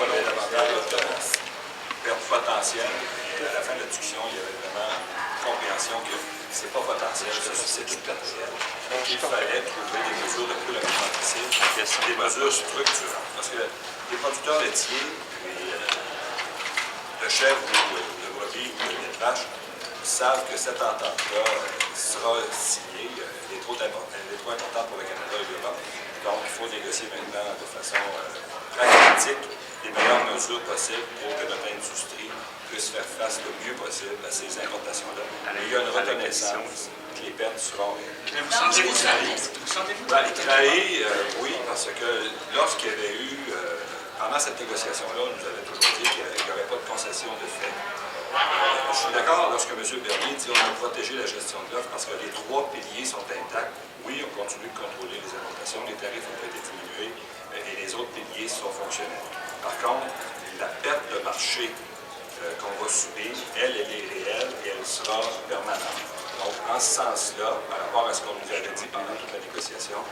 pas long davantage de perte potentielle. Et à la fin de la discussion, il y avait vraiment compréhension que c'est pas potentiel, c'est une perte réelle. Donc, il fallait trouver des mesures le plus rapidement possible, des mesures structurantes. Parce que les producteurs laitiers, de chèvres ou de brebis ou de lait de vache, savent que cette entente-là sera signée. Elle est trop importante pour le Canada et l'Europe. Donc, il faut négocier maintenant de façon pragmatique les meilleures mesures possibles pour que notre industrie puisse faire face le mieux possible à ces importations-là. Il y a une reconnaissance que les pertes seront réelles. Vous sentez-vous trahi? Oui, parce que lorsqu'il y avait eu, pendant cette négociation-là, on nous avait toujours dit qu'il n'y aurait pas de concession de fait. Je suis d'accord lorsque M. Bernier dit qu'on a protégé la gestion de l'offre parce que les trois piliers sont intacts. Oui, on continue de contrôler les importations, les tarifs ont été diminués et les autres piliers sont fonctionnels. Par contre, la perte de marché qu'on va subir, elle est réelle et elle sera permanente. Donc, en ce sens-là, par rapport à ce qu'on nous avait dit pendant toute la négociation,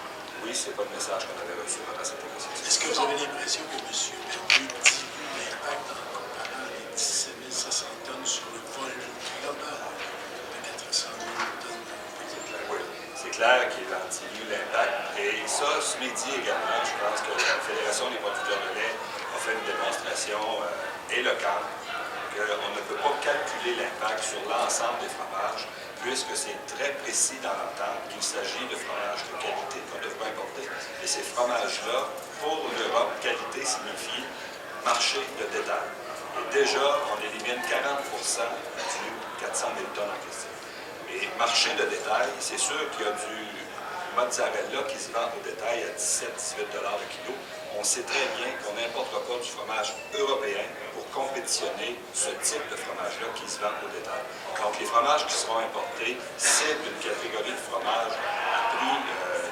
oui, ce n'est pas le message qu'on avait reçu pendant cette négociation. Est-ce que vous avez l'impression que M. Bernier dilue l'impact en comparant les 17 500 tonnes sur le volume global de 400 000 tonnes? Oui, c'est clair qu'il en dilue l'impact. Et ça, ce midi également, je pense que la Fédération des producteurs de lait a fait une démonstration éloquente qu'on ne peut pas calculer l'impact sur l'ensemble des fromages, puisque c'est très précis dans l'entente qu'il s'agit de fromages de qualité qu'on devrait importer. Et ces fromages-là, pour l'Europe, qualité signifie marché de détail. Et déjà, on élimine 40 du 400 000 tonnes en question. Et marché de détail, c'est sûr qu'il y a du mozzarella qui se vend au détail à 17-18 $ le kilo. On sait très bien qu'on n'importera pas du fromage européen pour compétitionner ce type de fromage-là qui se vend au détail. Donc, les fromages qui seront importés ciblent une catégorie de fromage à prix,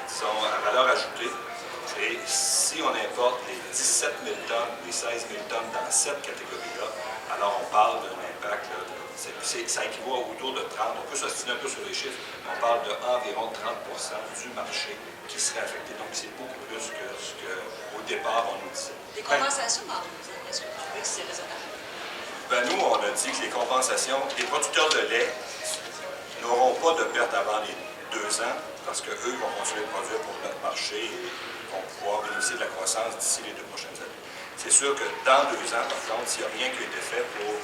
disons, à valeur ajoutée. Et si on importe les 17 000 tonnes, les 16 000 tonnes dans cette catégorie-là, alors on parle d'un impact, ça équivaut autour de 30, on peut s'ostiner un peu sur les chiffres, mais on parle d'environ 30 du marché qui serait affecté. Donc c'est beaucoup plus que ce qu'au départ on nous disait. Des compensations, est-ce que vous trouvez que c'est raisonnable? Ben, nous, on a dit que les compensations, les producteurs de lait n'auront pas de perte avant les 2 ans, parce qu'eux vont continuer de produire pour notre marché et vont pouvoir bénéficier de la croissance d'ici les 2 prochaines années. C'est sûr que dans 2 ans, par contre, s'il n'y a rien qui a été fait pour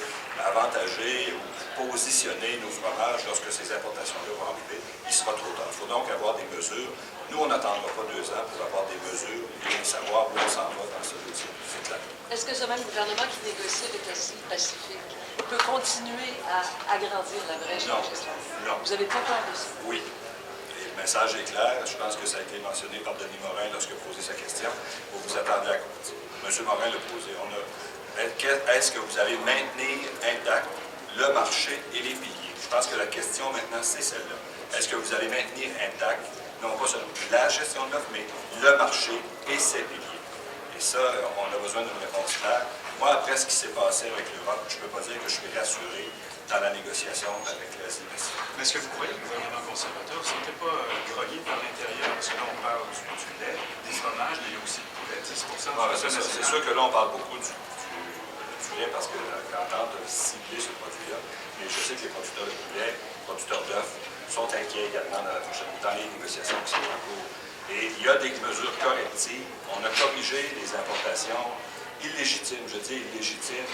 avantager ou positionner nos fromages lorsque ces importations-là vont arriver, il sera trop tard. Il faut donc avoir des mesures. Nous, on n'attendra pas 2 ans pour avoir des mesures et savoir où on s'en va dans ce dossier. C'est clair. Est-ce que ce même gouvernement qui négocie avec la Pacifique peut continuer à agrandir la brèche de la gestion? Non. Vous n'avez pas peur de ça? Oui. Et le message est clair. Je pense que ça a été mentionné par Denis Morin lorsqu'il a posé sa question. Vous vous attendez à quoi? M. Morin l'a posé. Est-ce que vous allez maintenir intact le marché et les piliers? Je pense que la question maintenant, c'est celle-là. Est-ce que vous allez maintenir intact, non pas seulement la gestion de l'offre, mais le marché et ses piliers? Et ça, on a besoin d'une réponse claire. Moi, après ce qui s'est passé avec l'Europe, je ne peux pas dire que je suis rassuré dans la négociation avec l'Asie-Pacifique. Mais est-ce que vous croyez que le gouvernement conservateur ne s'était pas grogné par l'intérieur? Parce que là, on parle du lait, des fromages, mais il y a aussi du poulet. C'est pour ça. C'est sûr que là, on parle beaucoup du lait parce que l'entente a ciblé ce produit-là. Mais je sais que les producteurs de poulet, les producteurs d'œufs, sont inquiets également dans les négociations qui sont en cours. Et il y a des mesures correctives. On a corrigé les importations illégitimes, je dis illégitimes,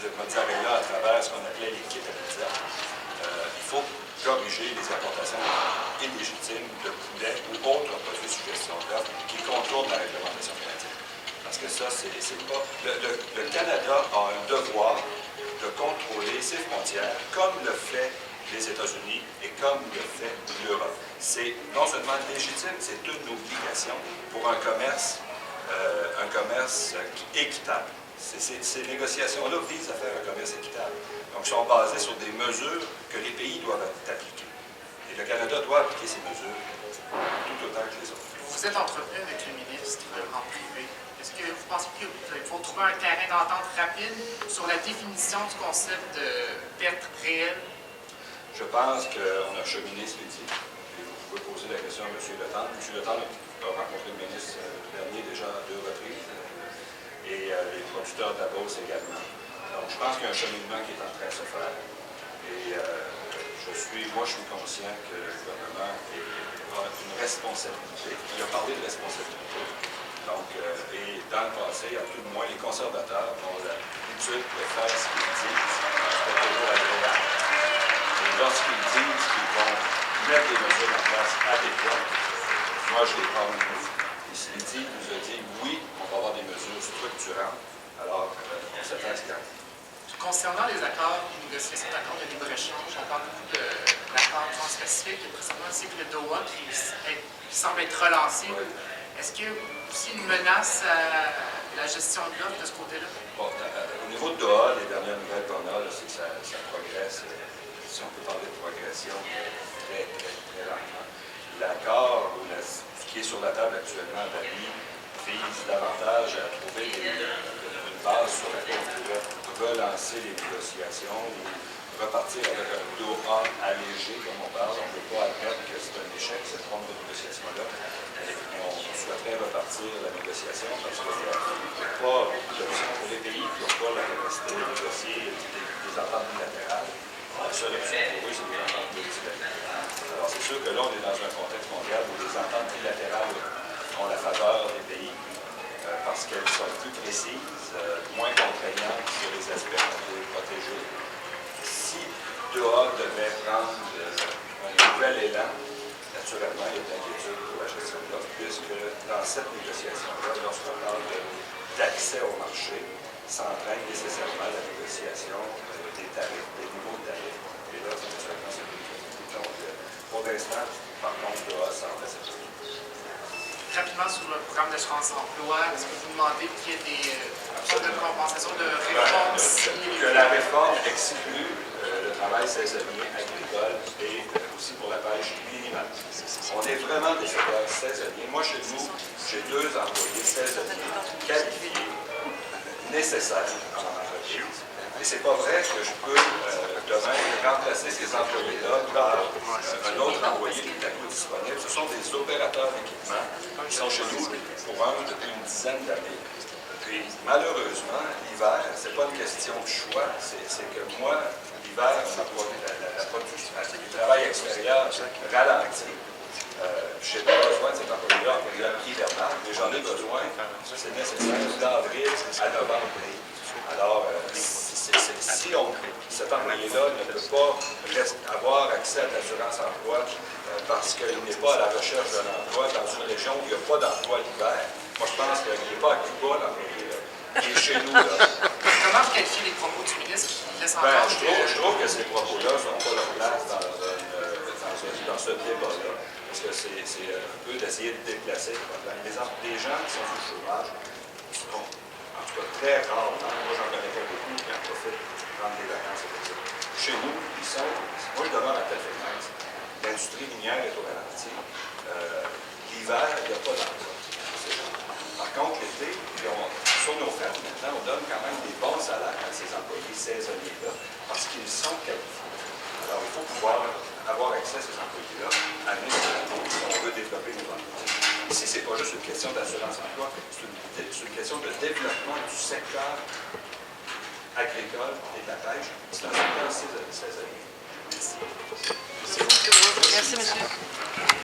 de mozzarella à travers ce qu'on appelait les kits à pizza. Il faut corriger les importations illégitimes de poulet ou autres produits de suggestion d'offres qui contournent la réglementation canadienne. Parce que ça, c'est pas... Le Canada a un devoir de contrôler ses frontières comme le fait les États-Unis et comme le fait l'Europe. C'est non seulement légitime, c'est une obligation pour un commerce équitable. Ces négociations-là visent à faire un commerce équitable. Donc, sont basées sur des mesures que les pays doivent appliquer. Et le Canada doit appliquer ces mesures tout autant que les autres. Vous êtes entretenu avec le ministre en privé. Est-ce que vous pensez qu'il faut trouver un terrain d'entente rapide sur la définition du concept de perte réelle? Je pense qu'on a cheminé ce midi. Vous pouvez poser la question à M. Letendre. M. Letendre a rencontré le ministre Bernier déjà à 2 reprises. et les producteurs de la Beauce également. Donc, je pense qu'il y a un cheminement qui est en train de se faire. Et moi, je suis conscient que le gouvernement a une responsabilité. Il a parlé de responsabilité. Donc, et dans le passé, à tout le moins, les conservateurs ont l'habitude de faire ce qu'ils disent. C'est pas toujours agréable. Et lorsqu'ils disent qu'ils vont mettre des mesures en place adéquates, moi, je les prends au bout. Il nous a dit, oui, on va avoir des mesures structurantes. Alors, on s'attend à ce qu'il y ait. Concernant les accords, les négociations d'accords de libre-échange, on parle beaucoup d'accords transpacifiques. Il y a présentement le cycle de Doha qui semble être relancé. Oui. Est-ce qu'il y a aussi une menace à la gestion de l'offre de ce côté-là? Bon, au niveau de Doha, les dernières nouvelles qu'on a, c'est que ça progresse. Si on peut parler de progression, très, très, très lentement. L'accord, ce qui est sur la table actuellement à Bali, vise davantage à trouver une base sur laquelle on pourrait relancer les négociations ou repartir avec un Doha allégé, comme on parle. On ne peut pas admettre que c'est un échec, cette forme de négociation-là. On souhaiterait repartir la négociation parce qu'il n'y a pas d'option pour les pays qui n'ont pas la capacité de négocier des ententes bilatérales. La seule option pour eux, c'est des ententes multilatérales. Alors, c'est sûr que là, on est dans un contexte mondial où les ententes bilatérales ont la faveur des pays parce qu'elles sont plus précises, moins contraignantes sur les aspects qu'on veut protéger. Si Doha devait prendre un nouvel élan, naturellement, il y a de l'inquiétude pour la gestion de l'offre, puisque dans cette négociation-là, lorsqu'on parle d'accès au marché, s'entraîne nécessairement la négociation des tarifs, des niveaux de tarifs. Et là, naturellement, c'est plus compliqué. Donc, pour l'instant, par contre, Doha semble assez positif. Rapidement sur le programme d'assurance-emploi, est-ce que vous demandez qu'il y ait des formes de compensation de réforme? Que la réforme exclue le travail saisonnier, agricole et aussi pour la pêche minimale. On est vraiment des secteurs saisonniers. Moi, chez nous, j'ai 2 employés saisonniers qualifiés, nécessaires en entreprise. Et c'est pas vrai que je peux demain remplacer ces employés-là par un autre employé qui est à coup disponible. Ce sont des opérateurs d'équipement qui sont chez nous pour depuis une dizaine d'années. Puis malheureusement, l'hiver, c'est pas une question de choix, c'est que moi, l'hiver, la production, le travail extérieur ralentit. J'ai pas besoin de cet employé-là en période hivernale, mais j'en ai besoin, c'est nécessaire, d'avril à novembre. Alors, si cet employé-là ne peut pas avoir accès à l'assurance-emploi parce qu'il n'est pas à la recherche d'un emploi dans une région où il n'y a pas d'emploi l'hiver, moi je pense qu'il n'est pas à Cuba, l'employé-là. Il est chez nous, là. Comment vous qualifiez les propos du ministre qui laissent entendre je trouve que ces propos-là n'ont pas leur place dans ce débat-là. Parce que c'est un peu d'essayer de déplacer le problème. Les gens qui sont sous chômage sont, en tout cas, très rarement, moi j'en connais pas beaucoup, qui en profitent pour prendre des vacances avec ça. Chez nous, moi je demeure à Telford-Metz, l'industrie minière est au ralenti. L'hiver, il n'y a pas d'emploi. Par contre, l'été, sur nos fermes, maintenant, on donne quand même des bons salaires à ces employés saisonniers-là parce qu'ils sont qualifiés. Alors, il faut pouvoir avoir accès à ces employés-là année sur année si on veut développer nos entreprises. Ici, ce n'est pas juste une question d'assurance-emploi, c'est une question de développement du secteur agricole et de la pêche. C'est un secteur saisonnier. Merci. Merci, monsieur.